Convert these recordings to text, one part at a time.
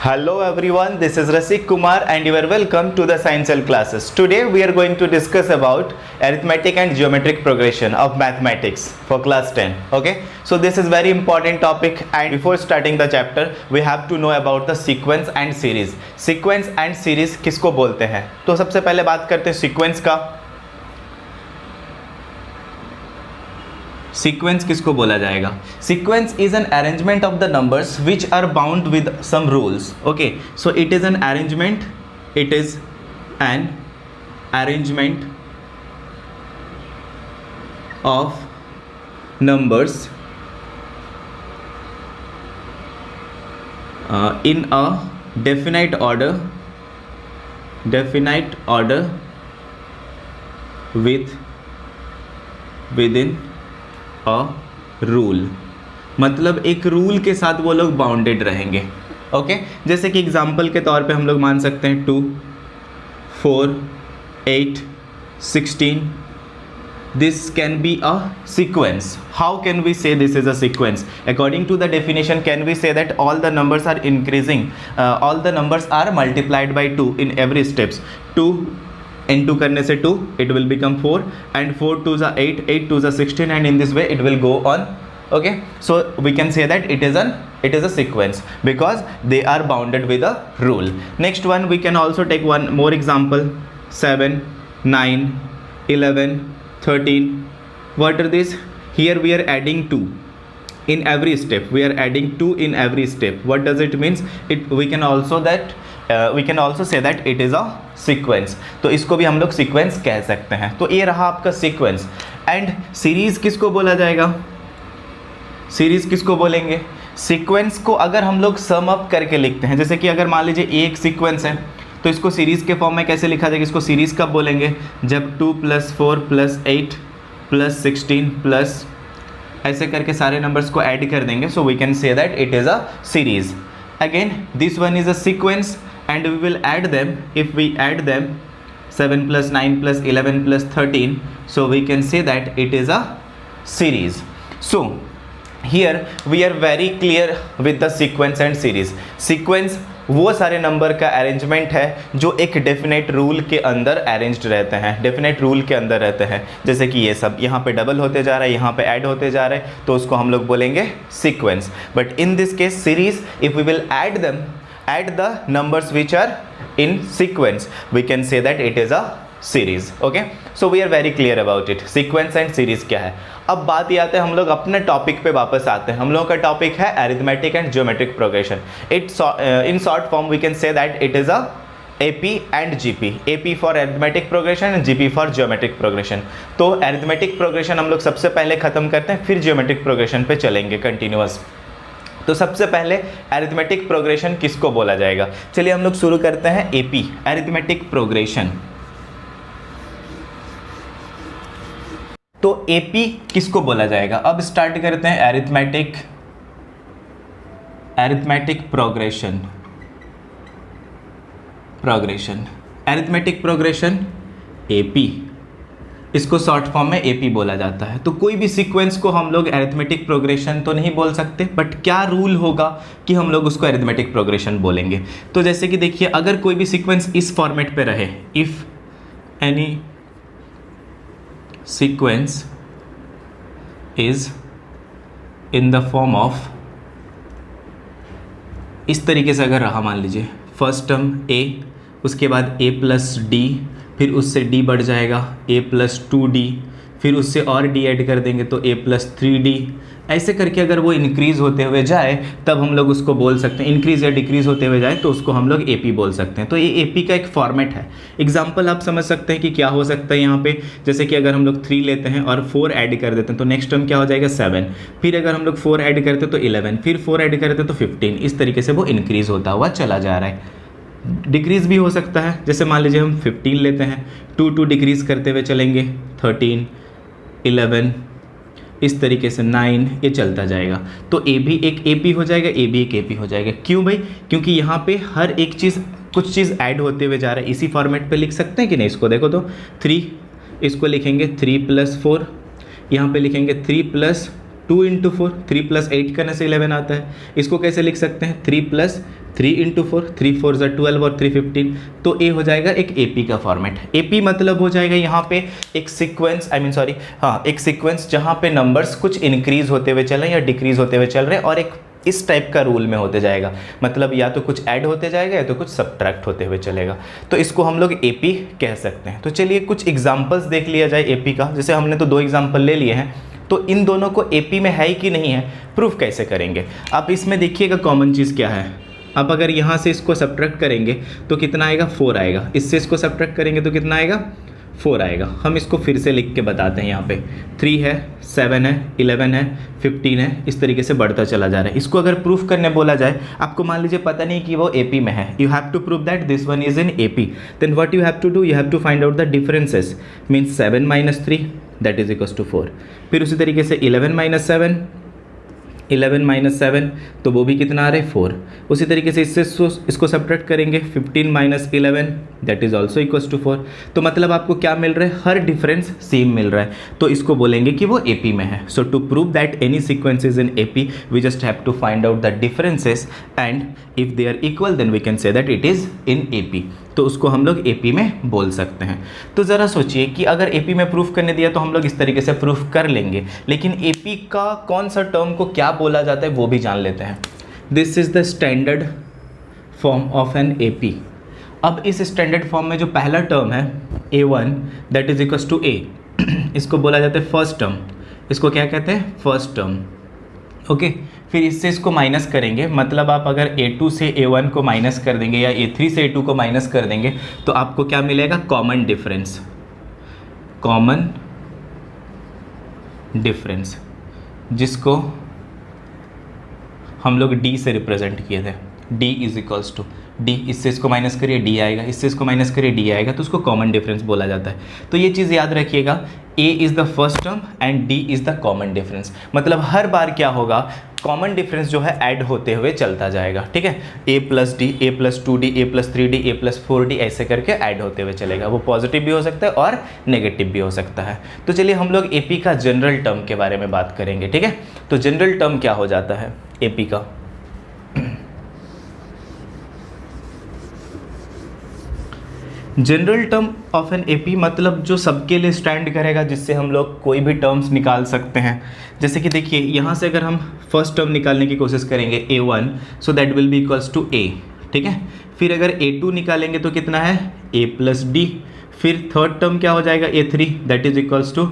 Hello everyone, this is Rasik Kumar and you are welcome to the Science Cell classes. Today we are going to discuss about arithmetic and geometric progression of mathematics for class 10. Okay, so this is very important topic, and before starting the chapter we have to know about the sequence and series. Sequence and series किसको बोलते हैं? तो सबसे पहले बात करते हैं sequence का. सीक्वेंस किसको बोला जाएगा? Sequence is an arrangement of the numbers which are bound with some rules. Okay, so it is an arrangement, it is an arrangement of numbers in a definite order within a rule. मतलब एक rule के साथ वो लोग bounded रहेंगे. Okay, जैसे कि example के तौर पे हम लोग मान सकते हैं 2, 4, 8, 16. This can be a sequence. How can we say this is a sequence? According to the definition, can we say that all the numbers are increasing, all the numbers are multiplied by 2 in every steps? 2 into करने से 2, it will become 4, and 4 2s are 8, 8 2s are 16, and in this way it will go on. Okay, so we can say that it is a sequence because they are bounded with a rule. Next one, we can also take one more example. 7, 9, 11, 13. What are these? Here we are adding 2 in every step. We are adding 2 in every step. What does it means? We can also say that it is a sequence. तो इसको भी हम लोग sequence कह सकते हैं. तो ये रहा आपका sequence. And series किसको बोला जाएगा? सीरीज किसको बोलेंगे? सीक्वेंस को अगर हम लोग सम अप करके लिखते हैं, जैसे कि अगर मान लीजिए एक सीक्वेंस है तो इसको सीरीज के फॉर्म में कैसे लिखा जाएगा? इसको सीरीज कब बोलेंगे? जब 2 + 4 + 8 + 16 प्लस ऐसे करके सारे नंबर्स को ऐड कर देंगे. So we can say that it is a series. Again this one is a sequence and we will add them. If we add them 7 + 9 + 11 + 13, so we can say that it is a series. So here we are very clear with the sequence and series. Sequence वो सारे number का arrangement है जो एक definite rule के अंदर arranged रहते हैं, डेफिनेट रूल के अंदर रहते हैं. जैसे कि ये सब यहाँ पे डबल होते जा रहा है, यहाँ पे ऐड होते जा रहे हैं, तो उसको हम लोग बोलेंगे sequence. But in this case series, if we will add the numbers which are in sequence, we can say that it is a series. Okay, so we are very clear about it. Sequence and series क्या है? अब बात ये आते हैं, हम लोग अपने टॉपिक पे वापस आते हैं. हम लोगों का टॉपिक है arithmetic and geometric progression. In short form we can say that it is a AP and GP. AP for arithmetic progression and GP for geometric progression. तो arithmetic progression हम लोग सबसे पहले ख़त्म करते हैं, फिर geometric progression पे चलेंगे कंटिन्यूअस. तो सबसे पहले अरिथमेटिक प्रोग्रेशन किसको बोला जाएगा? चलिए हम लोग शुरू करते हैं एपी, अरिथमेटिक प्रोग्रेशन. तो एपी किसको बोला जाएगा? अब स्टार्ट करते हैं arithmetic progression. Arithmetic progression AP, इसको शॉर्ट फॉर्म में एपी बोला जाता है. तो कोई भी सीक्वेंस को हम लोग अरिथमेटिक प्रोग्रेशन तो नहीं बोल सकते, बट क्या रूल होगा कि हम लोग उसको अरिथमेटिक प्रोग्रेशन बोलेंगे? तो जैसे कि देखिए, अगर कोई भी सीक्वेंस इस फॉर्मेट पे रहे, if any sequence is in the form of, इस तरीके से अगर रहा, मान लीजिए फर्स्ट टर्म ए, उसके बाद a + d, फिर उससे d बढ़ जाएगा a + 2d, फिर उससे और d ऐड कर देंगे तो a + 3d. ऐसे करके अगर वो इंक्रीज़ होते हुए जाए तब हम लोग उसको बोल सकते हैं, इंक्रीज़ या डिक्रीज़ होते हुए जाए तो उसको हम लोग AP बोल सकते हैं. तो ये AP का एक फॉर्मेट है. एग्जाम्पल आप समझ सकते हैं कि क्या हो सकता है यहाँ पे. जैसे कि अगर हम लोग 3 लेते हैं और 4 ऐड कर देते हैं तो नेक्स्ट टर्म क्या हो जाएगा? 7. फिर अगर हम लोग 4 ऐड करते हैं तो 11, फिर 4 ऐड करते हैं तो 15. इस तरीके से वो इंक्रीज़ होता हुआ चला जा रहा है. डिक्रीज़ भी हो सकता है, जैसे मान लीजिए हम 15 लेते हैं, 2 डिक्रीज़ करते हुए चलेंगे, 13, 11, इस तरीके से 9, ये चलता जाएगा. तो ए भी एक AP हो जाएगा, ए भी एक AP हो जाएगा. क्यों भाई? क्योंकि यहाँ पे हर एक चीज़, कुछ चीज़ ऐड होते हुए जा रहा है. इसी फॉर्मेट पे लिख सकते हैं कि नहीं? इसको देखो तो 3, इसको लिखेंगे 3 + 4, यहाँ पे लिखेंगे 3 + 2 × 4, 3 + 8 करने से 11 आता है. इसको कैसे लिख सकते हैं? 3 + 3 इंटू 4, 3 4 ज़ा 12 और 3 15, तो ए हो जाएगा एक एपी का फॉर्मेट। एपी मतलब हो जाएगा यहाँ पे एक सीक्वेंस, एक सीक्वेंस जहाँ पे नंबर्स कुछ इंक्रीज होते हुए चल रहे हैं या डिक्रीज होते हुए चल रहे हैं, और एक इस टाइप का रूल में होते जाएगा, मतलब या तो कुछ ऐड होते जाएगा या तो कुछ सब्ट्रैक्ट होते हुए चलेगा, तो इसको हम लोग एपी कह सकते हैं। तो चलिए कुछ एग्जांपल्स देख लिया जाए एपी का। जैसे हमने तो 2 एग्जांपल ले लिए हैं, तो इन दोनों को एपी में है कि नहीं है प्रूफ कैसे करेंगे। आप इसमें देखिएगा कॉमन चीज़ क्या है। अब अगर यहाँ से इसको सब्ट्रैक्ट करेंगे तो कितना आएगा, 4 आएगा। इससे इसको सब्ट्रैक्ट करेंगे तो कितना आएगा, 4 आएगा। हम इसको फिर से लिख के बताते हैं। यहाँ पे 3 है, 7 है, 11 है, 15 है, इस तरीके से बढ़ता चला जा रहा है। इसको अगर प्रूफ करने बोला जाए, आपको मान लीजिए पता नहीं कि वो एपी में है, you have to prove that this one is in AP, then what you have to do, you have to find out the differences, means 7 - 3 that is equals to 4। फिर उसी तरीके से 11 - 7, 11 - 7 तो वो भी कितना आ रहा है, 4। उसी तरीके से इससे इसको सब्ट्रैक्ट करेंगे, 15 - 11 that is also equals to 4। तो मतलब आपको क्या मिल रहा है, हर डिफरेंस सेम मिल रहा है, तो इसको बोलेंगे कि वो एपी में है। So to prove that any sequence is in AP, we just have to find out the differences, and if they are equal then we can say that it is in AP. तो उसको हम लोग AP में बोल सकते हैं। तो ज़रा सोचिए कि अगर एपी में प्रूफ करने दिया तो हम लोग इस तरीके से प्रूफ कर लेंगे, लेकिन एपी का कौन सा टर्म को क्या बोला जाता है वो भी जान लेते हैं। This is the standard form of an AP. अब इस स्टैंडर्ड फॉर्म में जो पहला टर्म है A1 that is equals to A, इसको बोला जाता है फर्स्ट टर्म। इसको क्या कहते हैं, फर्स्ट टर्म। ओके, फिर इससे इसको माइनस करेंगे, मतलब आप अगर A2 से A1 को माइनस कर देंगे या A3 से A2 को माइनस कर देंगे तो आपको क्या मिलेगा, कॉमन डिफरेंस। कॉमन डिफरेंस जिसको हम लोग D से रिप्रेजेंट किए थे। D is equals to D, इससे इसको माइनस करिए D आएगा, इससे इसको माइनस करिए D आएगा, तो उसको कॉमन डिफरेंस बोला जाता है। तो ये चीज़ याद रखिएगा, A is the first term and D is the common difference. मतलब हर बार क्या होगा, कॉमन डिफरेंस जो है ऐड होते हुए चलता जाएगा, ठीक है। A + D, A + 2D, A + 3D, A + 4D ऐसे करके ऐड होते हुए चलेगा। वो पॉजिटिव भी हो सकता है और नेगेटिव भी हो सकता है। तो चलिए हम लोग एपी का जनरल टर्म के बारे में बात करेंगे, ठीक है। तो जनरल टर्म क्या हो जाता है एपी का, general term of an AP मतलब जो सबके लिए स्टैंड करेगा, जिससे हम लोग कोई भी टर्म्स निकाल सकते हैं। जैसे कि देखिए यहाँ से अगर हम फर्स्ट टर्म निकालने की कोशिश करेंगे A1, so that will be equals to A, ठीक है। फिर अगर A2 निकालेंगे तो कितना है, A + D। फिर थर्ड टर्म क्या हो जाएगा, A3 that is equals to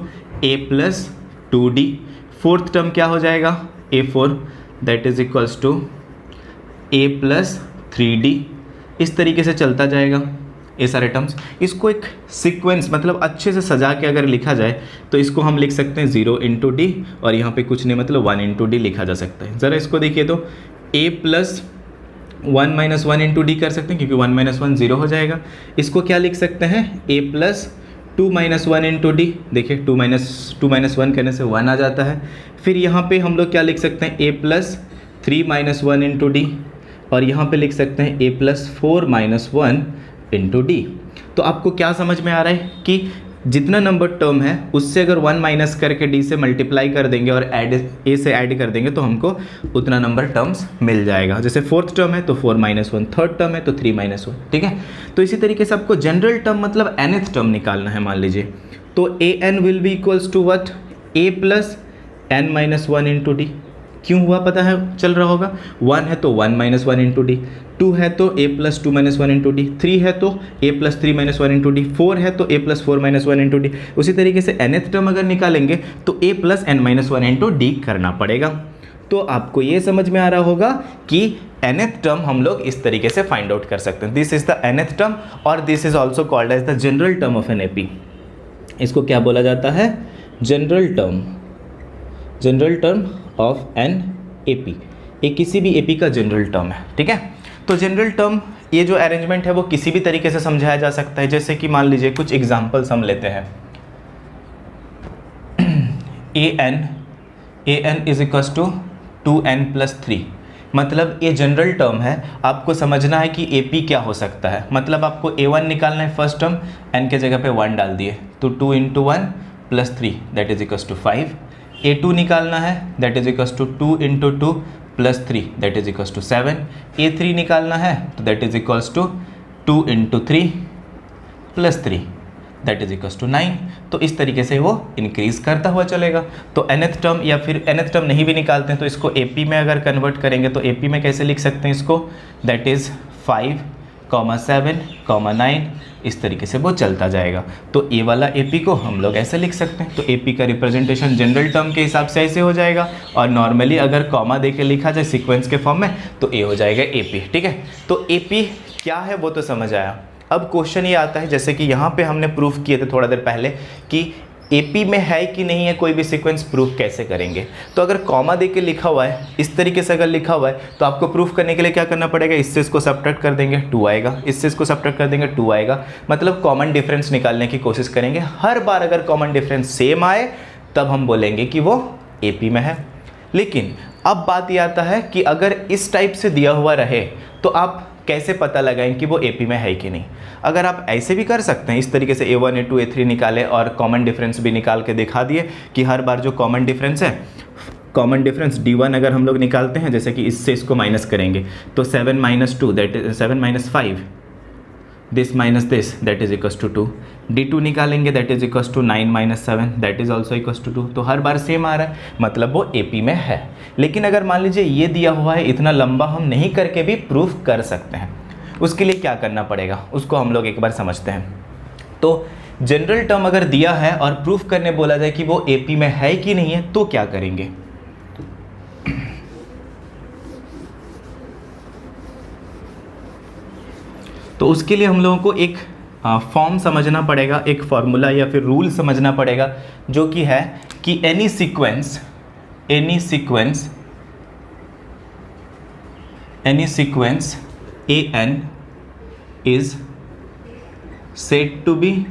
A + 2D। Fourth term क्या हो जाएगा, A4 that is equals to A + 3D। इस तरीके से चलता जाएगा ये सारे टर्म्स। इसको एक सीक्वेंस मतलब अच्छे से सजा के अगर लिखा जाए तो इसको हम लिख सकते हैं 0 × D, और यहाँ पे कुछ नहीं मतलब 1 × D लिखा जा सकता है। ज़रा इसको देखिए तो A + 1 - 1 × D कर सकते हैं, क्योंकि 1 - 1 0 हो जाएगा। इसको क्या लिख सकते हैं, A + 2 - 1 × D। देखिए 2 - 1 करने से 1 आ जाता है। फिर यहाँ पे हम लोग क्या लिख सकते हैं, A + 3 - 1 × D, और यहाँ पे लिख सकते हैं A + 4 - 1 × D। तो आपको क्या समझ में आ रहा है कि जितना नंबर टर्म है उससे अगर 1 माइनस करके D से मल्टीप्लाई कर देंगे और A से ऐड कर देंगे तो हमको उतना नंबर टर्म्स मिल जाएगा। जैसे फोर्थ टर्म है तो 4 - 1, थर्ड टर्म है तो 3 - 1, ठीक है। तो इसी तरीके से आपको जनरल टर्म मतलब nth टर्म निकालना है। मान लीजिए तो an will be equals to what, A + n - 1 × D। क्यों हुआ पता है, चल रहा होगा, 1 है तो 1 - 1 × D, 2 है तो A + 2 - 1 × D, 3 है तो A + 3 - 1 × D, 4 है तो A + 4 - 1 × D। उसी तरीके से nth टर्म अगर निकालेंगे तो A + n - 1 × D करना पड़ेगा। तो आपको ये समझ में आ रहा होगा कि nth टर्म हम लोग इस तरीके से फाइंड आउट कर सकते हैं। This is the nth term और this is also called as the general term of an AP. इसको क्या बोला जाता है, general term, general term of an AP. ये किसी भी एपी का जनरल टर्म है, ठीक है। तो जनरल टर्म ये जो अरेंजमेंट है वो किसी भी तरीके से समझाया जा सकता है। जैसे कि मान लीजिए कुछ एग्जांपल्स हम लेते हैं, an is equals to 2n + 3। मतलब ये जनरल टर्म है, आपको समझना है कि AP क्या हो सकता है। मतलब आपको A1 निकालना है फर्स्ट टर्म, n के जगह पे 1 डाल दिए तो 2 × 1 + 3 that is equals to 5। A2 निकालना है, that is equals to 2 into 2 plus 3 that is equals to 7। A3 निकालना है तो that is equals to 2 into 3 plus 3 that is equals to 9। तो इस तरीके से वो इंक्रीज करता हुआ चलेगा। तो nth टर्म या फिर nth टर्म नहीं भी निकालते हैं तो इसको AP में अगर कन्वर्ट करेंगे तो AP में कैसे लिख सकते हैं इसको, दैट इज़ 5, 7, 9, इस तरीके से वो चलता जाएगा। तो ए वाला AP को हम लोग ऐसे लिख सकते हैं। तो AP का रिप्रेजेंटेशन जनरल टर्म के हिसाब से ऐसे हो जाएगा, और नॉर्मली अगर कॉमा दे के लिखा जाए सीक्वेंस के फॉर्म में तो ए हो जाएगा AP। ठीक है, तो AP क्या है वो तो समझ आया। अब क्वेश्चन ये आता है, जैसे कि यहाँ पे हमने प्रूफ किए थे थोड़ा देर पहले कि AP में है कि नहीं है कोई भी सीक्वेंस, प्रूफ कैसे करेंगे। तो अगर कॉमा दे के लिखा हुआ है, इस तरीके से अगर लिखा हुआ है तो आपको प्रूफ करने के लिए क्या करना पड़ेगा, इससे इसको सब्ट्रैक्ट कर देंगे 2 आएगा, इससे इसको सब्ट्रैक्ट कर देंगे 2 आएगा। मतलब कॉमन डिफरेंस निकालने की कोशिश करेंगे। हर बार अगर कॉमन डिफरेंस सेम आए तब हम बोलेंगे कि वो AP में है। लेकिन अब बात ये आता है कि अगर इस टाइप से दिया हुआ रहे तो आप कैसे पता लगाएं कि वो AP में है कि नहीं। अगर आप ऐसे भी कर सकते हैं, इस तरीके से A1, A2, A3 निकाले और कॉमन डिफरेंस भी निकाल के दिखा दिए कि हर बार जो कॉमन डिफरेंस है, कॉमन डिफरेंस D1 अगर हम लोग निकालते हैं, जैसे कि इससे इसको माइनस करेंगे तो 7 - 2 that is 7 - 5 this minus this that is equals to 2। D2 निकालेंगे that is equals to 9 - 7 that is also equals to 2। तो हर बार सेम आ रहा है, मतलब वो AP में है। लेकिन अगर मान लीजिए ये दिया हुआ है, इतना लंबा हम नहीं करके भी प्रूफ कर सकते हैं। उसके लिए क्या करना पड़ेगा उसको हम लोग एक बार समझते हैं। तो जनरल टर्म अगर दिया है और प्रूफ करने बोला जाए कि वो AP में है कि नहीं है तो क्या करेंगे। तो उसके लिए हम लोगों को एक फॉर्म समझना पड़ेगा, एक फॉर्मूला या फिर रूल समझना पड़ेगा, जो कि है कि any sequence AN is said to be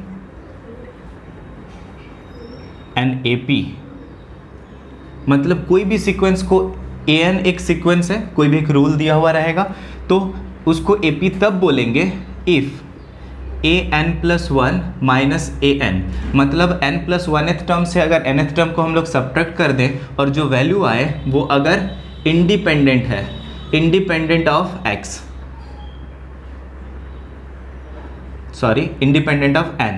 an AP। मतलब कोई भी सीक्वेंस को AN एक सीक्वेंस है, कोई भी एक रूल दिया हुआ रहेगा तो उसको AP तब बोलेंगे इफ़ AN+1 माइनस AN, मतलब n+1th टर्म से अगर nth टर्म को हम लोग सब्ट्रैक्ट कर दें और जो वैल्यू आए वो अगर इंडिपेंडेंट है, independent of x, sorry independent of n,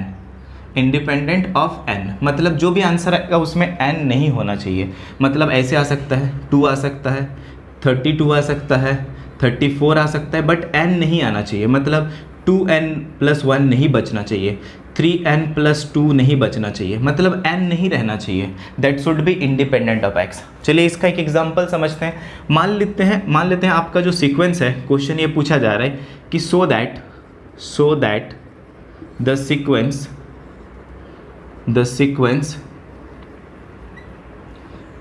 independent of n, मतलब जो भी आंसर आएगा उसमें n नहीं होना चाहिए। मतलब ऐसे आ सकता है 2 आ सकता है, 32 आ सकता है, 34 आ सकता है, बट n नहीं आना चाहिए। मतलब 2n+1 नहीं बचना चाहिए, 3n+2 नहीं बचना चाहिए, मतलब n नहीं रहना चाहिए। That should be independent of x। चलिए इसका एक एग्जांपल समझते हैं। मान लेते हैं आपका जो सीक्वेंस है, क्वेश्चन ये पूछा जा रहा है कि so that the sequence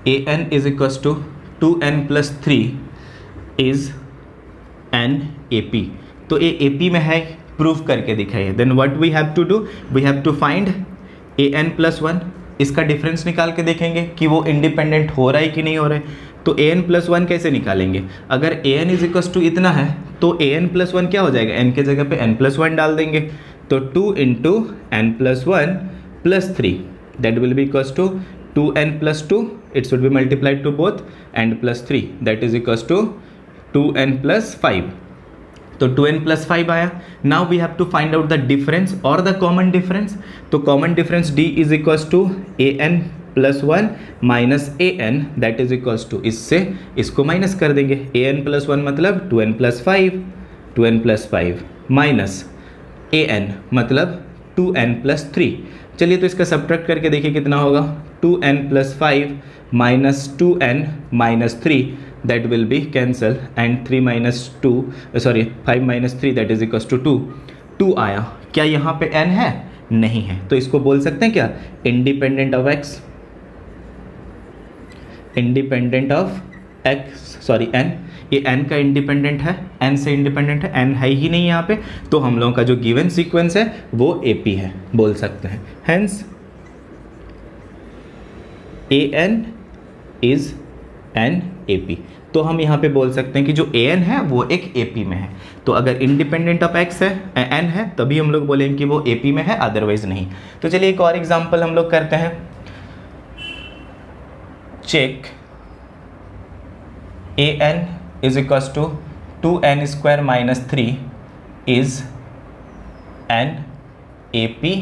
AN is equals to 2n+3 is an AP। तो ये AP में है, प्रूफ करके दिखाइए। Then what we have to do, we have to find AN+1। इसका डिफरेंस निकाल के देखेंगे कि वो इंडिपेंडेंट हो रहा है कि नहीं हो रहा है। तो AN+1 कैसे निकालेंगे, अगर AN इज इक्वल्स टू इतना है तो AN+1 क्या हो जाएगा, n के जगह पे n+1 डाल देंगे तो 2 into n+1 plus 3 that will be equals to 2n+2, it should be multiplied to both, and plus 3 that is equals to 2n+5। तो 2n+5 आया। Now we have to find out the difference और the common difference. तो common difference D is equals to AN+1 minus AN that is equals to, इससे इसको minus कर देंगे। AN+1 मतलब 2n+5 minus AN मतलब 2n+3। चलिए तो इसका सब्ट्रैक्ट करके देखिए कितना होगा, 2n+5 minus 2n minus 3 that will be cancel, and 5 minus 3 that is equals to 2 आया। क्या यहाँ पे n है, नहीं है, तो इसको बोल सकते हैं क्या, independent of x, independent of x, sorry n, ये n का इंडिपेंडेंट है, n से इंडिपेंडेंट है, n है ही नहीं यहाँ पे, तो हम लोगों का जो गिवन सीक्वेंस है वो AP है, बोल सकते हैं। Hence AN is an AP। तो हम यहाँ पे बोल सकते हैं कि जो AN है वो एक AP में है। तो अगर इंडिपेंडेंट ऑफ x है, n है, तभी हम लोग बोलेंगे कि वो AP में है, अदरवाइज नहीं। तो चलिए एक और एग्जांपल हम लोग करते हैं। check an is equals to 2n square minus 3 is an AP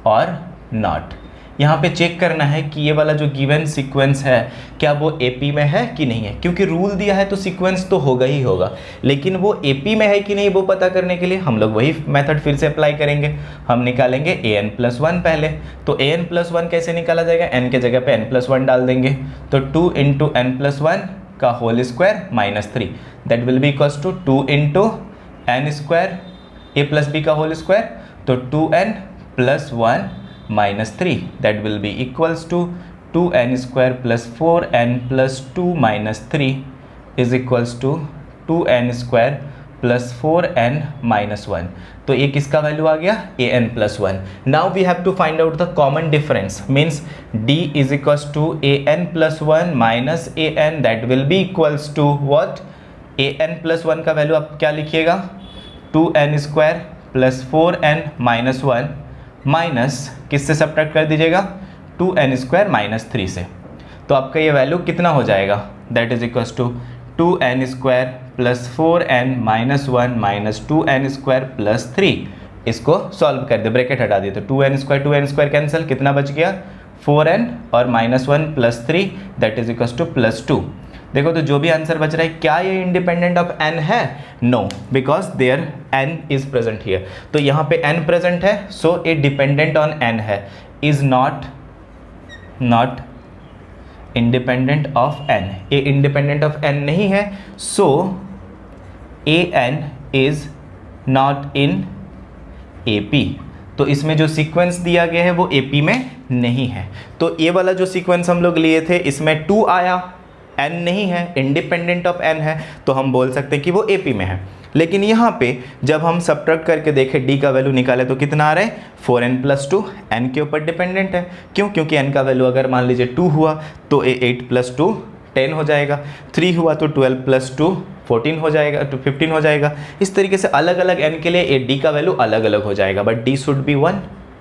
or not। यहाँ पे चेक करना है कि ये वाला जो गिवन सीक्वेंस है क्या वो AP में है कि नहीं है, क्योंकि रूल दिया है तो सीक्वेंस तो होगा ही होगा, लेकिन वो AP में है कि नहीं वो पता करने के लिए हम लोग वही मेथड फिर से अप्लाई करेंगे। हम निकालेंगे an+1 पहले। तो an+1 कैसे निकाला जाएगा, n के जगह पे n+1 डाल देंगे, तो 2 × n+1 का whole square minus 3 that will be equals to 2 × n square a plus b का होल स्क्वायर, तो 2n+1 minus 3 that will be equals to 2n square plus 4n plus 2 minus 3 is equals to 2n square plus 4n minus 1। तो ये किसका value आ गया, an+1। Now we have to find out the common difference, means d is equals to an+1 minus an that will be equals to what, an+1 का value आप क्या लिखिएगा, 2n square plus 4n minus 1 minus किससे subtract कर दीजिएगा, 2n square minus 3 से। तो आपका ये वैल्यू कितना हो जाएगा, that is equals to 2n square plus 4n minus 1 minus 2n square plus 3। इसको सॉल्व कर दे, ब्रैकेट हटा दिए, तो 2n स्क्वायर कैंसिल, कितना बच गया 4n और minus 1 plus 3 that is equals two plus 2। देखो तो जो भी आंसर बच रहा है क्या ये इंडिपेंडेंट ऑफ n है, no, because there n is present here. तो यहाँ पे n प्रेजेंट है, so a dependent on n है, is not independent of n। A independent of n नहीं है, so an is not in AP। तो इसमें जो सीक्वेंस दिया गया है वो AP में नहीं है। तो ये वाला जो सीक्वेंस हम लोग लिए थे इसमें 2 आया, n नहीं है, इंडिपेंडेंट ऑफ n है, तो हम बोल सकते हैं कि वो AP में है। लेकिन यहाँ पे जब हम सब्ट्रैक्ट करके देखें d का वैल्यू निकाले तो कितना आ रहा है, 4n+2 n के ऊपर डिपेंडेंट है। क्यों, क्योंकि n का वैल्यू अगर मान लीजिए 2 हुआ तो 8+2 10 हो जाएगा, 3 हुआ तो 12+2 14 हो जाएगा, तो 15 हो जाएगा। इस तरीके से अलग अलग n के लिए d का वैल्यू अलग अलग हो जाएगा, but d should be 1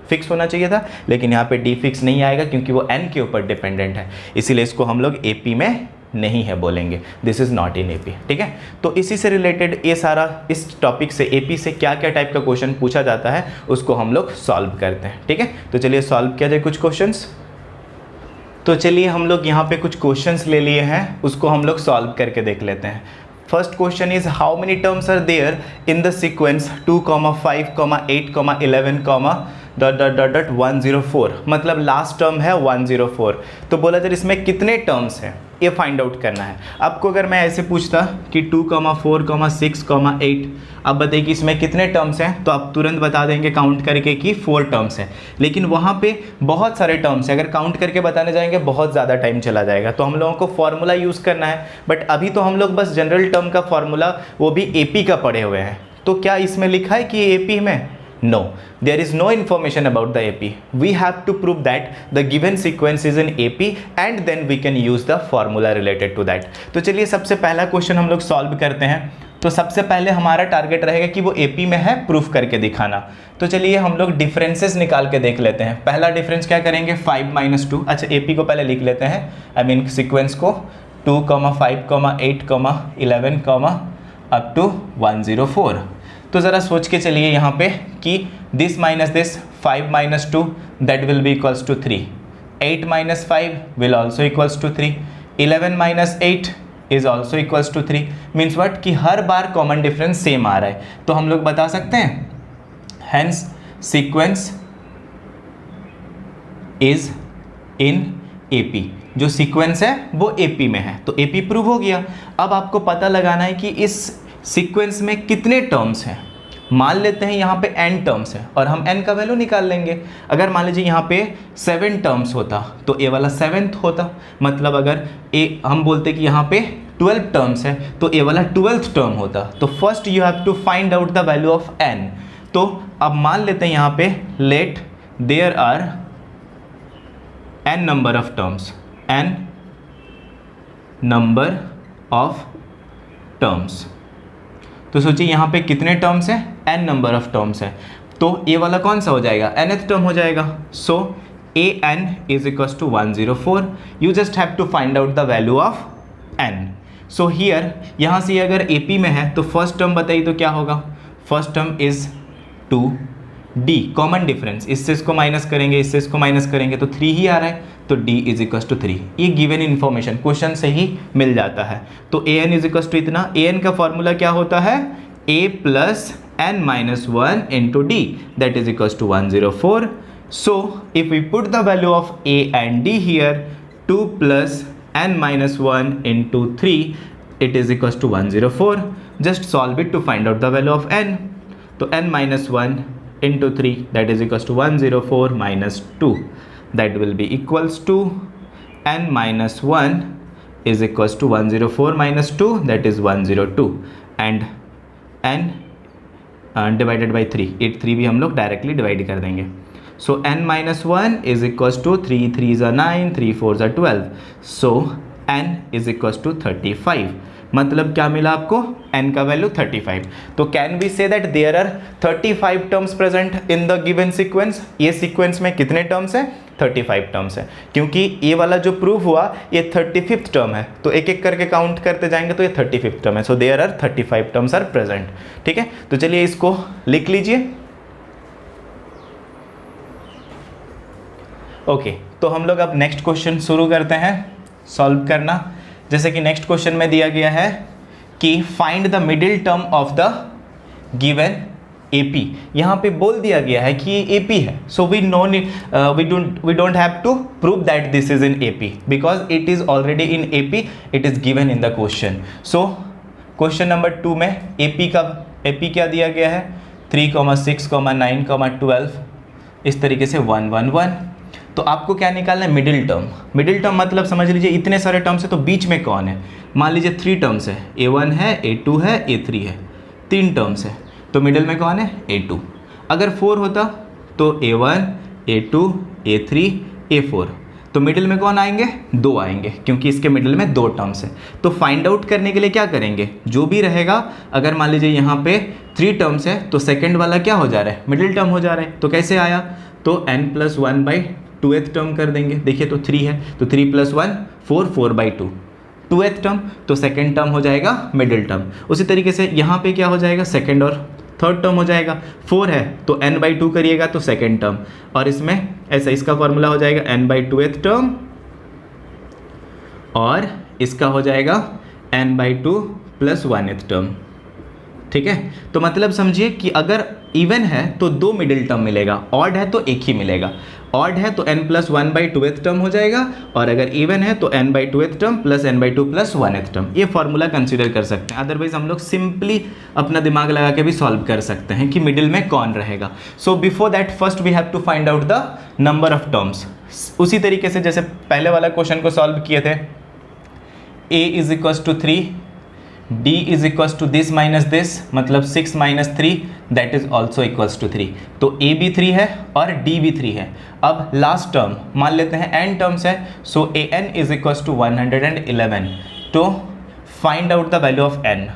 fix होना चाहिए था, लेकिन यहाँ पे d फिक्स नहीं आएगा क्योंकि वो n के ऊपर डिपेंडेंट है, इसीलिए इसको हम लोग AP में नहीं है बोलेंगे, this is not in AP। ठीक है, तो इसी से रिलेटेड ये सारा इस टॉपिक से AP से क्या क्या टाइप का क्वेश्चन पूछा जाता है उसको हम लोग सॉल्व करते हैं। ठीक है, तो चलिए सॉल्व किया जाए कुछ क्वेश्चंस। तो चलिए हम लोग यहाँ पे कुछ क्वेश्चंस ले लिए हैं, उसको हम लोग सॉल्व करके देख लेते हैं। First question is how many terms are there in the sequence 2, 5, 8, 11, .104, मतलब लास्ट टर्म है 104। तो बोला जब इसमें कितने टर्म्स हैं ये फाइंड आउट करना है। आपको अगर मैं ऐसे पूछता कि 2, 4, 6, 8, अब बताइए कि इसमें कितने टर्म्स हैं, तो आप तुरंत बता देंगे काउंट करके कि 4 टर्म्स हैं। लेकिन वहाँ पे बहुत सारे टर्म्स हैं, अगर काउंट करके बताने जाएंगे बहुत ज़्यादा टाइम चला जाएगा, तो हम लोगों को फॉर्मूला यूज़ करना है। बट अभी तो हम लोग बस जनरल टर्म का फॉर्मूला वो भी AP का पढ़े हुए हैं। तो क्या इसमें लिखा है कि AP में, no, there is no information about the AP. We have to prove that the given sequence is in AP and then we can use the formula related to that. तो चलिए सबसे पहला क्वेश्चन हम लोग solve करते हैं। तो सबसे पहले हमारा टारगेट रहेगा कि वो AP में है, प्रूफ करके दिखाना। तो चलिए हम लोग डिफरेंसेस निकाल के देख लेते हैं। पहला डिफरेंस क्या करेंगे, 5 - 2। अच्छा, AP को पहले लिख लेते हैं, आई मीन सीक्वेंस को 2, 5, 8, 11, अप टू 104। तो ज़रा सोच के चलिए यहाँ पे कि this minus this, 5 - 2 that will be equals to 3, 8 - 5 will also equals to 3, 11 - 8 is also equals to 3। Means what कि हर बार कॉमन डिफरेंस सेम आ रहा है, तो हम लोग बता सकते हैं hence sequence is in AP। जो सीक्वेंस है वो AP में है, तो AP प्रूव हो गया। अब आपको पता लगाना है कि इस सीक्वेंस में कितने टर्म्स हैं। मान लेते हैं यहाँ पे n टर्म्स है और हम n का वैल्यू निकाल लेंगे। अगर मान लीजिए यहाँ पे 7 टर्म्स होता तो ये वाला 7th होता, मतलब अगर हम बोलते कि यहाँ पे 12 टर्म्स है तो ये वाला 12th टर्म होता। तो first you have to find out the value of n। तो अब मान लेते हैं यहाँ पे let there are n number of terms, n number of terms. तो सोचिए यहाँ पे कितने टर्म्स हैं, n नंबर ऑफ टर्म्स है, तो ये वाला कौन सा हो जाएगा, nth टर्म हो जाएगा। सो an is equals to 104. You just have to find out the value of n. So here यहाँ से अगर AP में है तो फर्स्ट टर्म बताइए तो क्या होगा, first term is 2d, common difference, इससे इसको माइनस करेंगे, इससे इसको माइनस करेंगे तो 3 ही आ रहा है, तो d इज इक्वल टू 3. ये गिवन इन्फॉर्मेशन क्वेश्चन से ही मिल जाता है. तो an इज इक्वल टू इतना, an का फॉर्मूला क्या होता है, a plus n minus 1 into D, that is equal to 104. So if we put the value of a and d here, 2 plus n minus 1 into 3, it is equals to 104. Just solve it to find out the value of n. So n minus 1 into 3, that is equals to 104 minus 2, that will be equals to n minus 1 is equals to 104 minus 2, that is 102, and n divided by 3, 3 भी हम लोग directly divide कर देंगे. So n minus 1 is equals to 3 3s are 9, 3 4s are 12. So n is equals to 35. मतलब क्या मिला आपको, n का वैल्यू 35. तो can we say that there are 35 terms present in the given sequence. ये sequence में कितने टर्म्स हैं, 35 टर्म्स है, क्योंकि ये वाला जो प्रूफ हुआ ये 35th टर्म है, तो एक एक करके काउंट करते जाएंगे तो ये 35th टर्म है. So there are 35 terms are present. ठीक है, तो चलिए इसको लिख लीजिए. ओके, तो हम लोग अब नेक्स्ट क्वेश्चन शुरू करते हैं सॉल्व करना. जैसे कि नेक्स्ट क्वेश्चन में दिया गया है कि find the middle term of the given AP. यहाँ पे बोल दिया गया है कि ये AP है, so we don't have to prove that this is in AP because it is already in AP, it is given in the question. So question number 2 में AP क्या दिया गया है, 3, 6, 9, 12, इस तरीके से 1 1 1. तो आपको क्या निकालना है, मिडिल टर्म. मिडिल टर्म मतलब समझ लीजिए इतने सारे टर्म्स है तो बीच में कौन है. मान लीजिए 3 टर्म्स है, A1 है, A2 है, A3 है, 3 टर्म्स है, तो मिडिल में कौन है, A2. अगर 4 होता तो A1, A2, A3, A4, तो मिडिल में कौन आएंगे, 2 आएंगे, क्योंकि इसके मिडिल में 2 टर्म्स है. तो फाइंड आउट करने के लिए क्या करेंगे, जो भी रहेगा, अगर मान लीजिए यहाँ पे 3 टर्म्स है तो सेकेंड वाला क्या हो जा रहा है, मिडिल टर्म हो जा रहा है. तो कैसे आया, तो n plus 1 by 2th term कर देंगे. देखिए तो 3 है तो 3 प्लस 1 4, 4 बाई 2, 2th टर्म, तो सेकेंड टर्म हो जाएगा मिडिल टर्म. उसी तरीके से यहाँ पे क्या हो जाएगा, सेकेंड और थर्ड टर्म हो जाएगा. 4 है तो n बाई 2 करिएगा तो सेकेंड टर्म, और इसमें ऐसा इसका फॉर्मूला हो जाएगा n बाई 2th टर्म, और इसका हो जाएगा n by 2 plus 1th term. ठीक है, तो मतलब समझिए कि अगर इवन है तो 2 मिडिल टर्म मिलेगा, ऑड है तो एक ही मिलेगा. ऑड है तो n plus 1 by 2th term हो जाएगा, और अगर इवन है तो n by 2th term plus n by 2 plus 1th term. ये फॉर्मूला कंसीडर कर सकते हैं. अदरवाइज हम लोग सिंपली अपना दिमाग लगा के भी सॉल्व कर सकते हैं कि मिडिल में कौन रहेगा. So before that first we have to find out the number of terms. उसी तरीके से जैसे पहले वाला क्वेश्चन को सॉल्व किए थे, a is equals to 3, d is equals to this minus this, मतलब 6 minus 3, that is also equals to 3. तो a भी 3 है और d भी 3 है. अब लास्ट टर्म मान लेते हैं n टर्म्स है, so an is equals to 111. तो find out the value of n.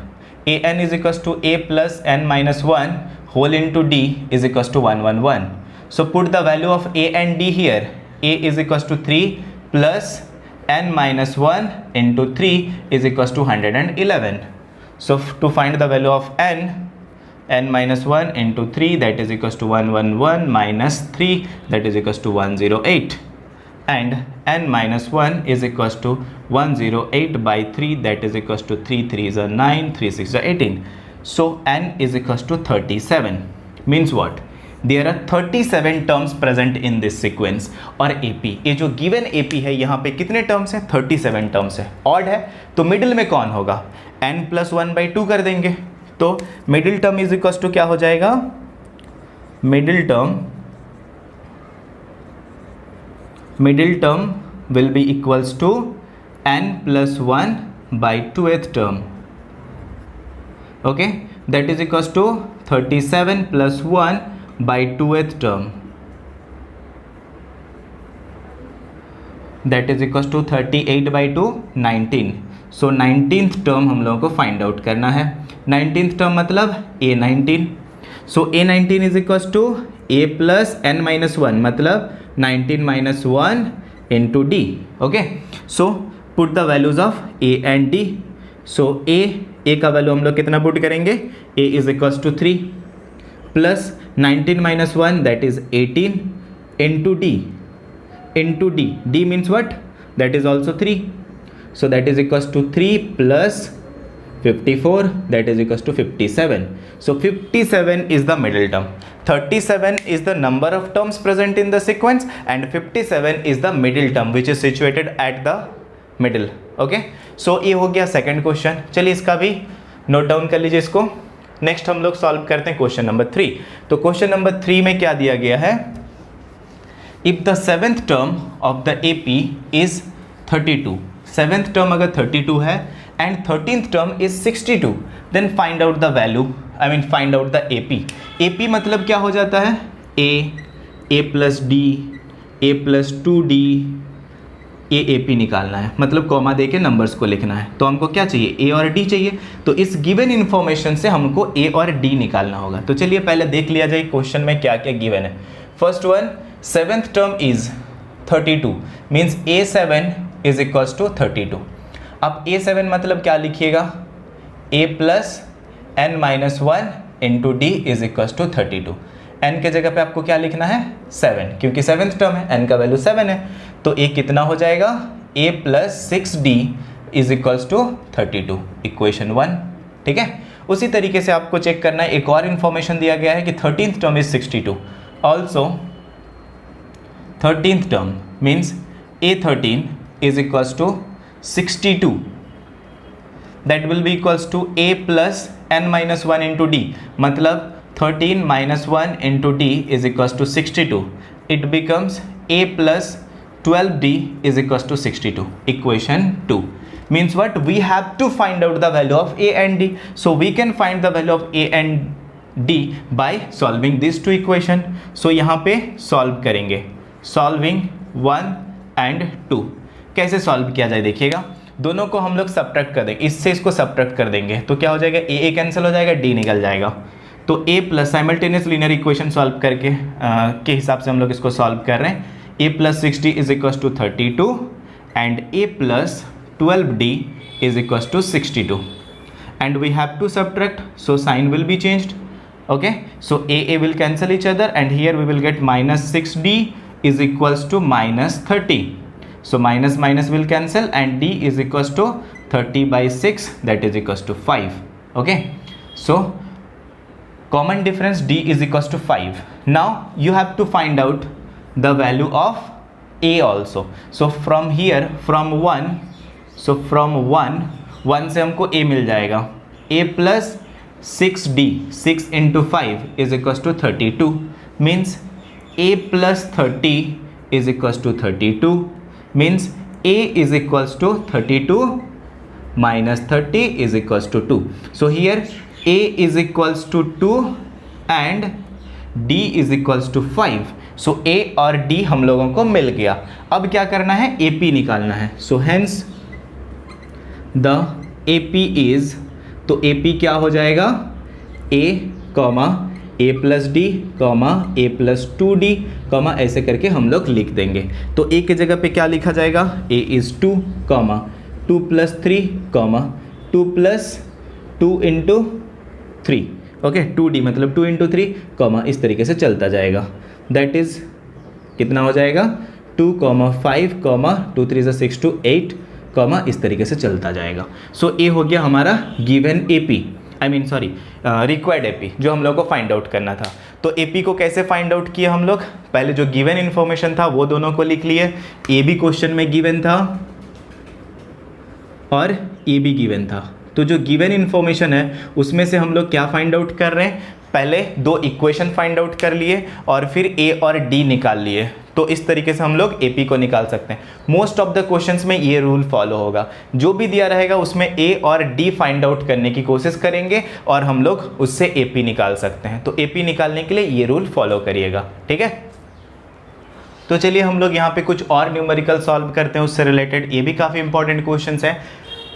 an is equals to a plus n minus 1 whole into d is equals to 111. So put the value of a and d here. a is equals to 3 plus n minus 1 into 3 is equals to 111. So to find the value of n minus 1 into 3, that is equals to 111 minus 3, that is equals to 108, and n minus 1 is equals to 108 by 3, that is equals to 3 3s are 9, 3 6s are 18. So n is equals to 37. Means what? There are 37 terms present in this sequence. और AP, ये जो given AP है यहाँ पे कितने terms हैं, 37 terms है. Odd है तो मिडिल में कौन होगा, n प्लस 1 बाई 2 कर देंगे. तो middle term is equals to क्या हो जाएगा, middle term will be equals to n plus 1 by 2th term. Okay, that is equals to 37 plus 1 by 2th term, that is equals to 38 by 2, 19. So 19th term हम लोगों को find out करना है. 19th term मतलब A19. So A19 is equals to a plus n minus one मतलब 19 minus one into d. Okay, so put the values of a and d. सो a का value हम लोग कितना पुट करेंगे, a is equals to 3 plus 19 minus one that is 18 into d. d means what, that is also 3. So that is equals to 3 plus 54 that is equals to 57. So 57 is the middle term. 37 is the number of terms present in the sequence and 57 is the middle term which is situated at the middle. Okay, so ये हो गया second question. चलिए इसका भी note down कर लीजिए इसको. Next हम लोग सॉल्व करते हैं क्वेश्चन नंबर 3. तो क्वेश्चन नंबर 3 में क्या दिया गया है, if the seventh term of the AP is 32, seventh term अगर 32 है and 13th term is 62, then find out the value, I mean find out the AP. AP मतलब क्या हो जाता है, a plus d, a plus 2d, AP निकालना है, मतलब कॉमा दे के नंबर्स को लिखना है. तो हमको क्या चाहिए, a और d चाहिए. तो इस गिवन इन्फॉर्मेशन से हमको a और d निकालना होगा. तो चलिए पहले देख लिया जाए क्वेश्चन में क्या क्या गिवन है. First one, seventh term is 32 means a7 is equals to 32. अब a7 मतलब क्या लिखिएगा, a plus n minus one into d is equals to 32. n के जगह पे आपको क्या लिखना है, 7, क्योंकि सेवेंथ टर्म है, n का वैल्यू 7 है. तो a कितना हो जाएगा, a plus 6d is equals to 32, equation 1. ठीक है, उसी तरीके से आपको चेक करना है. एक और इन्फॉर्मेशन दिया गया है कि 13th term is 62. Also 13th term means a13 is equals to 62, that will be equals to a plus n minus 1 into d, मतलब 13 minus 1 into d is equals to 62. It becomes a plus 12d is equals to 62, equation 2. Means what, we have to find out the value of a and d. So we can find the value of a and d by solving these two equation. So यहाँ पे solve करेंगे, solving 1 and 2. कैसे solve किया जाए देखिएगा, दोनों को हम लोग सब्ट्रैक्ट कर देंगे, इससे इसको सब्ट्रैक्ट कर देंगे तो क्या हो जाएगा, ए कैंसिल हो जाएगा, डी निकल जाएगा. तो a plus simultaneous linear equation solve करके के हिसाब से हम लोग इसको सॉल्व कर रहे हैं. A plus 60 is equals to 32 and a plus 12d is equals to 62 and we have to subtract, so sign will be changed. Okay, so a will cancel each other and here we will get minus 6d is equals to minus 30. So minus minus will cancel and d is equals to 30 by 6 that is equals to 5. Okay, so common difference d is equals to 5. Now you have to find out the value of a also. So from here, from 1, so from 1 से हमको a मिल जाएगा, a plus 6d, 6 into 5 is equals to 32 means a plus 30 is equals to 32. Means a is equals to 32 minus 30 is equals to 2. So here a is equals to 2 and d is equals to 5. So a और d हम लोगों को मिल गया. अब क्या करना है, AP निकालना है. So hence the AP is, तो AP क्या हो जाएगा, a comma a plus D comma a plus 2d comma ऐसे करके हम लोग लिख देंगे. तो a के जगह पे क्या लिखा जाएगा, a is 2 comma 2 plus 3 comma 2 plus 2 into 3. Okay, 2d मतलब 2 इंटू 3 कॉमा इस तरीके से चलता जाएगा. दैट इज़ कितना हो जाएगा, 2 कॉमा 5 कॉमा 2 3 6 2 8 कॉमा इस तरीके से चलता जाएगा. सो ए हो गया हमारा given AP, I mean sorry required AP जो हम लोग को फाइंड आउट करना था. तो AP को कैसे फाइंड आउट किया हम लोग, पहले जो गिवन इन्फॉर्मेशन था वो दोनों को लिख लिए. A भी क्वेश्चन में गिवन था और A भी गिवन था. तो जो गिवन इन्फॉर्मेशन है उसमें से हम लोग क्या फाइंड आउट कर रहे हैं, पहले दो इक्वेशन फाइंड आउट कर लिए और फिर A और D निकाल लिए. तो इस तरीके से हम लोग AP को निकाल सकते हैं. मोस्ट ऑफ द क्वेश्चंस में ये रूल फॉलो होगा, जो भी दिया रहेगा उसमें A और D फाइंड आउट करने की कोशिश करेंगे और हम लोग उससे AP निकाल सकते हैं. तो AP निकालने के लिए ये रूल फॉलो करिएगा. ठीक है, तो चलिए हम लोग यहाँ पे कुछ और न्यूमेरिकल सॉल्व करते हैं उससे रिलेटेड. ये भी काफ़ी इंपॉर्टेंट क्वेश्चन है.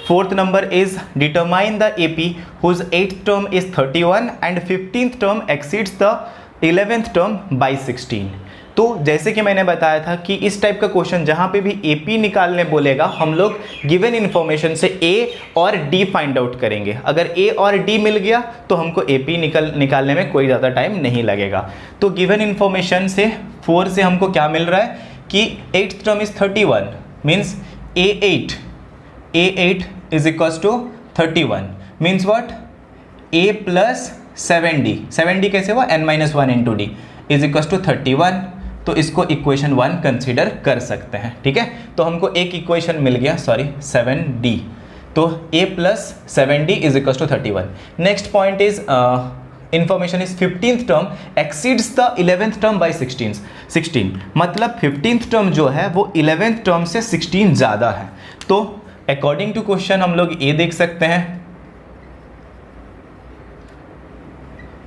Fourth number is determine the AP whose 8th term is 31 and 15th term exceeds the 11th term by 16। तो जैसे कि मैंने बताया था कि इस टाइप का क्वेश्चन जहाँ पे भी AP निकालने बोलेगा हम लोग गिवन इन्फॉर्मेशन से A और D फाइंड आउट करेंगे। अगर A और D मिल गया तो हमको AP निकालने में कोई ज़्यादा टाइम नहीं लगेगा। तो गिवन इन्फॉर्मेशन से 4 से हमको क्या मिल रहा है कि 8th term is 31 means A8 is equals to 31 means what A plus 7D, 7D कैसे हुआ n-1 into d is equals to 31। तो इसको इक्वेशन 1 कंसीडर कर सकते हैं, ठीक है। तो हमको एक इक्वेशन मिल गया, सॉरी 7D, तो A plus 7D is equals to 31। Next point is information is 15th term exceeds the 11th term by 16, मतलब 15th टर्म जो है वो 11th टर्म से 16 ज़्यादा है। तो अकॉर्डिंग टू क्वेश्चन हम लोग ये देख सकते हैं,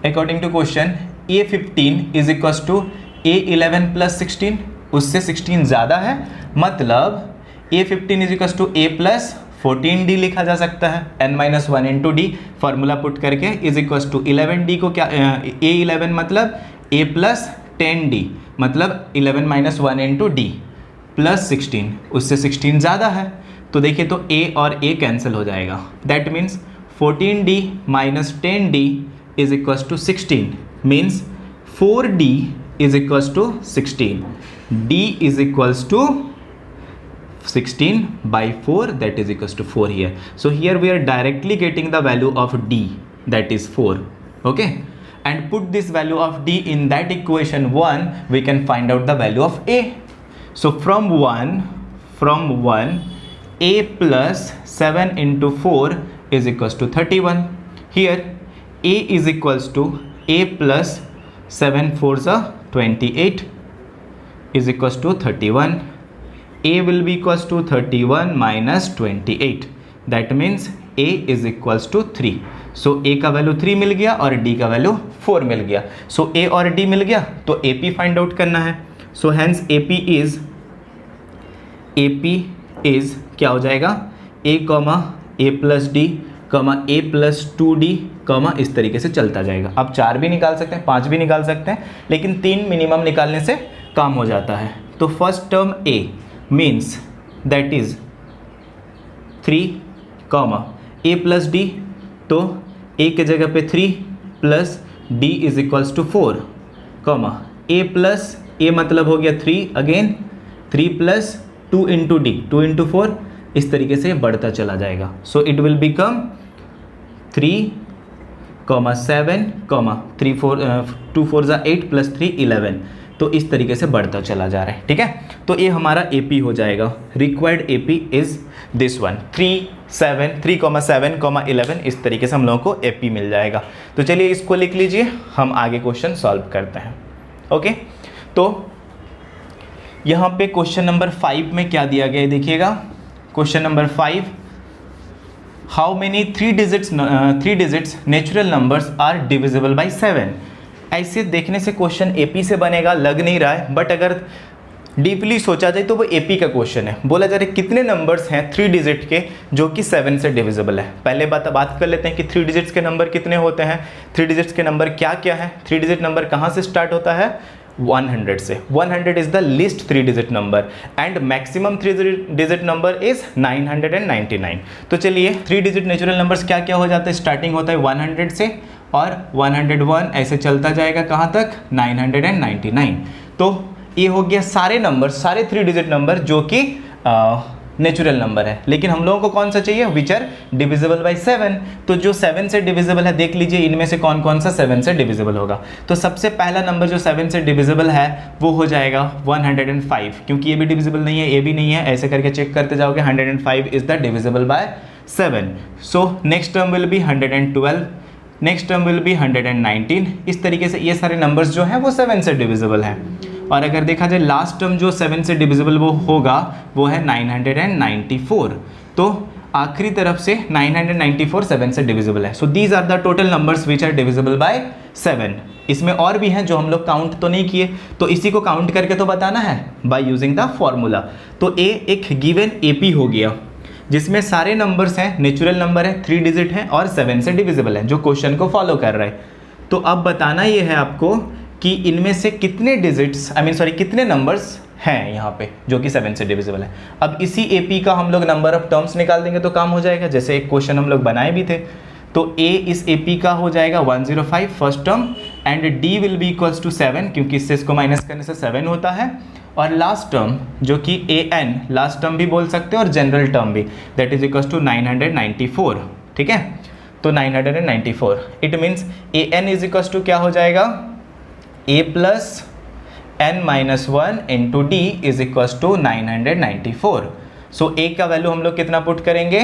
according to question A15 is equals to A11 plus 16, उससे 16 ज़्यादा है, मतलब A15 is equals to A plus 14D लिखा जा सकता है, n-1 into d formula put करके इज इक्वल्स टू 11D को क्या A11 मतलब A प्लस 10D मतलब 11 माइनस 1 इंटू डी प्लस 16, उससे 16 ज़्यादा है। तो देखिए तो A और A कैंसिल हो जाएगा, that means 14D minus 10D is equals to 16 means 4D is equals to 16, D is equals to 16 by 4, that is equals to 4 here. So here we are directly getting the value of D, that is 4, okay, and put this value of D in that equation 1, we can find out the value of A. So from 1 A plus 7 into 4 is equals to 31. Here A is equals to A plus 7 4s are 28 is equals to 31. A will be equals to 31 minus 28, that means A is equals to 3. So A का value 3 मिल गया और D का value 4 मिल गया। So A और D मिल गया तो AP find out करना है। So hence AP is क्या हो जाएगा A comma A plus D कमा A प्लस 2D कमा इस तरीके से चलता जाएगा। आप 4 भी निकाल सकते हैं, 5 भी निकाल सकते हैं, लेकिन 3 मिनिमम निकालने से काम हो जाता है। तो first term A means that is 3 comma A plus D, तो A के जगह पे 3 plus D is equals to 4 comma A plus A मतलब हो गया 3 again 3 plus 2 into d 2 into 4, इस तरीके से बढ़ता चला जाएगा। सो इट विल बिकम 3 7 3 4 2 4 ज़ा 8 प्लस 3 11, तो इस तरीके से बढ़ता चला जा रहा है, ठीक है। तो ये हमारा AP हो जाएगा, required AP is this one 3 7 11, इस तरीके से हम लोगों को AP मिल जाएगा। तो चलिए इसको लिख लीजिए, हम आगे क्वेश्चन सॉल्व करते हैं। ओके, तो यहाँ पे क्वेश्चन नंबर 5 में क्या दिया गया है देखिएगा। Question number 5, how many 3 digits natural numbers are divisible by 7। ऐसे देखने से क्वेश्चन AP से बनेगा लग नहीं रहा है, बट अगर डीपली सोचा जाए तो वो AP का क्वेश्चन है। बोला जा रहा है कितने नंबर्स हैं 3 डिजिट के जो कि 7 से डिविजिबल है। पहले बात कर लेते हैं कि 3 डिजिट्स के नंबर कितने होते हैं, 3 डिजिट्स के नंबर क्या क्या है। 3 डिजिट नंबर कहाँ से स्टार्ट होता है, 100 से। 100 is the list 3 digit number and maximum 3 digit number is 999। तो चलिए 3 डिजिट नेचुरल नंबर्स क्या क्या हो जाता है, स्टार्टिंग होता है 100 से और 101 ऐसे चलता जाएगा कहाँ तक, 999। तो ये हो गया सारे नंबर, सारे 3 डिजिट नंबर जो कि नेचुरल नंबर है। लेकिन हम लोगों को कौन सा चाहिए, विच आर डिविजिबल बाई 7। तो जो 7 से डिविजिबल है देख लीजिए इनमें से कौन कौन सा 7 से डिविजिबल होगा। तो सबसे पहला नंबर जो 7 से डिविजिबल है वो हो जाएगा 105, क्योंकि ये भी डिविजिबल नहीं है, ये भी नहीं है, ऐसे करके चेक करते जाओगे। 105 is the divisible by 7। So next term will B 112, next term will B 119। इस तरीके से ये सारे नंबर्स जो हैं वो 7 से डिविजिबल हैं। और अगर देखा जाए लास्ट टर्म जो 7 से डिविजिबल वो होगा वो है 994। तो आखिरी तरफ से 994 7 से डिविजिबल है। So these are the total numbers which are divisible by 7। इसमें और भी हैं जो हम लोग काउंट तो नहीं किए, तो इसी को काउंट करके तो बताना है बाय यूजिंग द फॉर्मूला। तो ए एक गिवन AP हो गया जिसमें सारे नंबर्स हैं, नेचुरल नंबर है, 3 डिजिट हैं और 7 से डिविजिबल है, जो क्वेश्चन को फॉलो कर रहा है। तो अब बताना ये है आपको कि इनमें से कितने डिजिट्स कितने नंबर्स हैं यहाँ पे जो कि 7 से डिविजिबल है। अब इसी AP का हम लोग नंबर ऑफ टर्म्स निकाल देंगे तो काम हो जाएगा। जैसे एक क्वेश्चन हम लोग बनाए भी थे, तो A इस AP का हो जाएगा 105 first term and D will be equals to 7 क्योंकि इससे इसको माइनस करने से 7 होता है, और लास्ट टर्म जो कि AN लास्ट टर्म भी बोल सकते हैं और जनरल टर्म भी, दैट इज इक्वल्स टू 994। ठीक है, तो 994 it means AN is equals to क्या हो जाएगा, A plus n minus 1 into d is equals to 994। So A का वैल्यू हम लोग कितना पुट करेंगे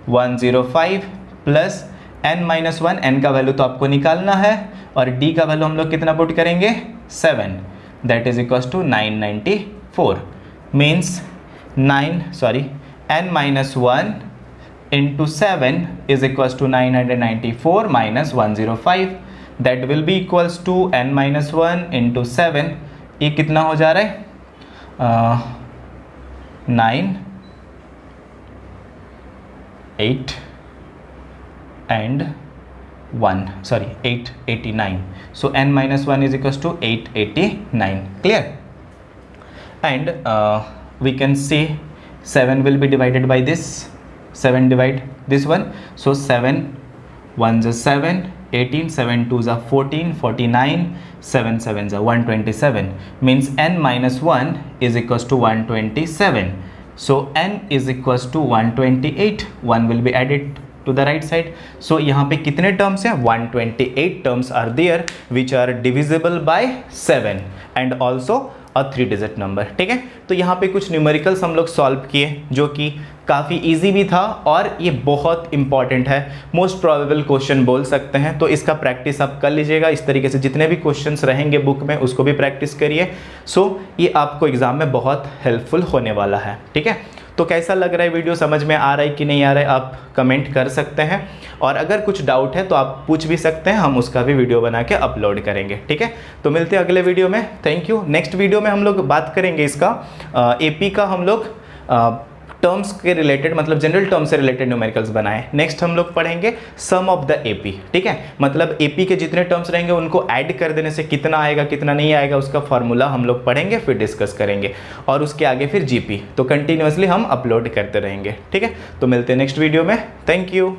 105 प्लस n माइनस 1, n का वैल्यू तो आपको निकालना है, और d का वैल्यू हम लोग कितना पुट करेंगे 7, that is equals to 994। Means n minus 1 into 7 is equals to 994 minus 105, that will be equals to n minus 1 into 7, ये कितना हो जा रहा है 9 8 and 889. So n minus 1 is equals to 889. Clear? And we can see 7 will be divided by this. 7 divide this one. So 7 1s are 7, 18, 7 2s are 14, 49, 7 7s are 127. Means n minus 1 is equals to 127. So n is equals to 128. 1 will be added to the right side. So यहाँ पे कितने terms हैं 128 terms are there which are divisible by 7 and also a 3 digit number. ठीक है, तो यहाँ पे कुछ न्यूमेरिकल्स हम लोग सॉल्व किए जो कि काफ़ी इजी भी था और ये बहुत इंपॉर्टेंट है, मोस्ट प्रोबेबल क्वेश्चन बोल सकते हैं। तो इसका प्रैक्टिस आप कर लीजिएगा, इस तरीके से जितने भी क्वेश्चंस रहेंगे बुक में उसको भी प्रैक्टिस करिए। सो ये आपको एग्जाम में बहुत हेल्पफुल होने वाला है। ठीक है, तो कैसा लग रहा है वीडियो, समझ में आ रहा है कि नहीं आ रहा है, आप कमेंट कर सकते हैं, और अगर कुछ डाउट है तो आप पूछ भी सकते हैं, हम उसका भी वीडियो बना के अपलोड करेंगे। ठीक है, तो मिलते हैं अगले वीडियो में। Thank you. नेक्स्ट वीडियो में हम लोग बात करेंगे इसका AP का, हम लोग टर्म्स के रिलेटेड मतलब जनरल टर्म से रिलेटेड न्यूमेरिकल्स बनाए। नेक्स्ट हम लोग पढ़ेंगे सम ऑफ द AP। ठीक है, मतलब AP के जितने टर्म्स रहेंगे उनको ऐड कर देने से कितना आएगा कितना नहीं आएगा उसका फॉर्मूला हम लोग पढ़ेंगे, फिर डिस्कस करेंगे, और उसके आगे फिर GP। तो कंटिन्यूसली हम अपलोड करते रहेंगे। ठीक है, तो मिलते हैं नेक्स्ट वीडियो में। Thank you.